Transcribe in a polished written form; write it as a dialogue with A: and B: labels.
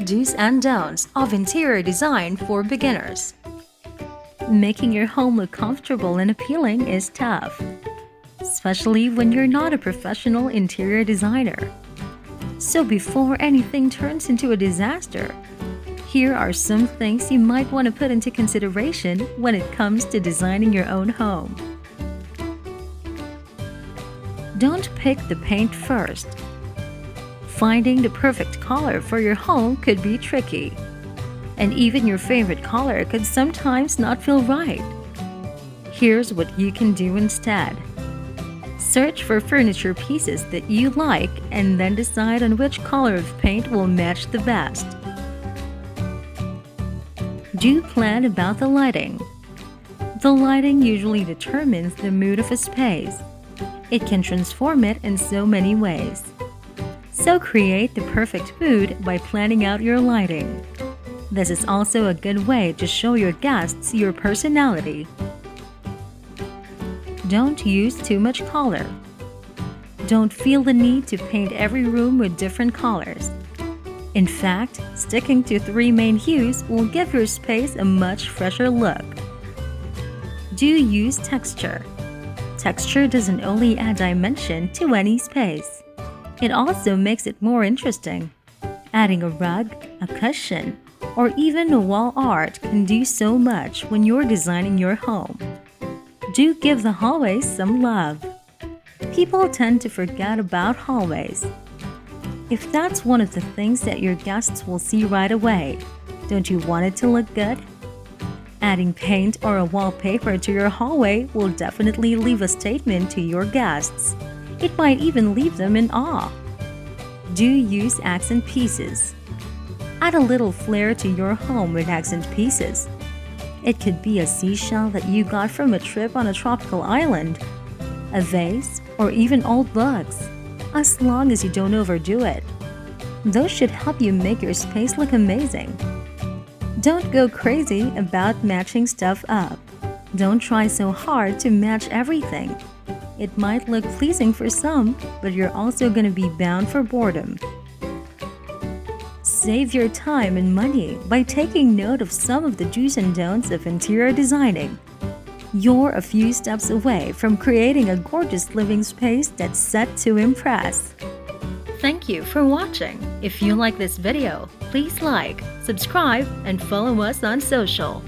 A: Do's and don'ts of interior design for beginners. Making your home look comfortable and appealing is tough, especially when you're not a professional interior designer. So before anything turns into a disaster, here are some things you might want to put into consideration when it comes to designing your own home. Don't pick the paint first. Finding the perfect color for your home could be tricky, and even your favorite color could sometimes not feel right. Here's what you can do instead. Search for furniture pieces that you like and then decide on which color of paint will match the best. Do plan about the lighting. The lighting usually determines the mood of a space. It can transform it in so many ways. So create the perfect mood by planning out your lighting. This is also a good way to show your guests your personality. Don't use too much color. Don't feel the need to paint every room with different colors. In fact, sticking to 3 main hues will give your space a much fresher look. Do use texture. Texture doesn't only add dimension to any space. It also makes it more interesting. Adding a rug, a cushion, or even a wall art can do so much when you're designing your home. Do give the hallways some love. People tend to forget about hallways. If that's one of the things that your guests will see right away, don't you want it to look good? Adding paint or a wallpaper to your hallway will definitely leave a statement to your guests. It might even leave them in awe. Do use accent pieces. Add a little flair to your home with accent pieces. It could be a seashell that you got from a trip on a tropical island, a vase, or even old books, as long as you don't overdo it. Those should help you make your space look amazing. Don't go crazy about matching stuff up. Don't try so hard to match everything. It might look pleasing for some, but you're also going to be bound for boredom. Save your time and money by taking note of some of the do's and don'ts of interior designing. You're a few steps away from creating a gorgeous living space that's set to impress. Thank you for watching. If you like this video, please like, subscribe, and follow us on social.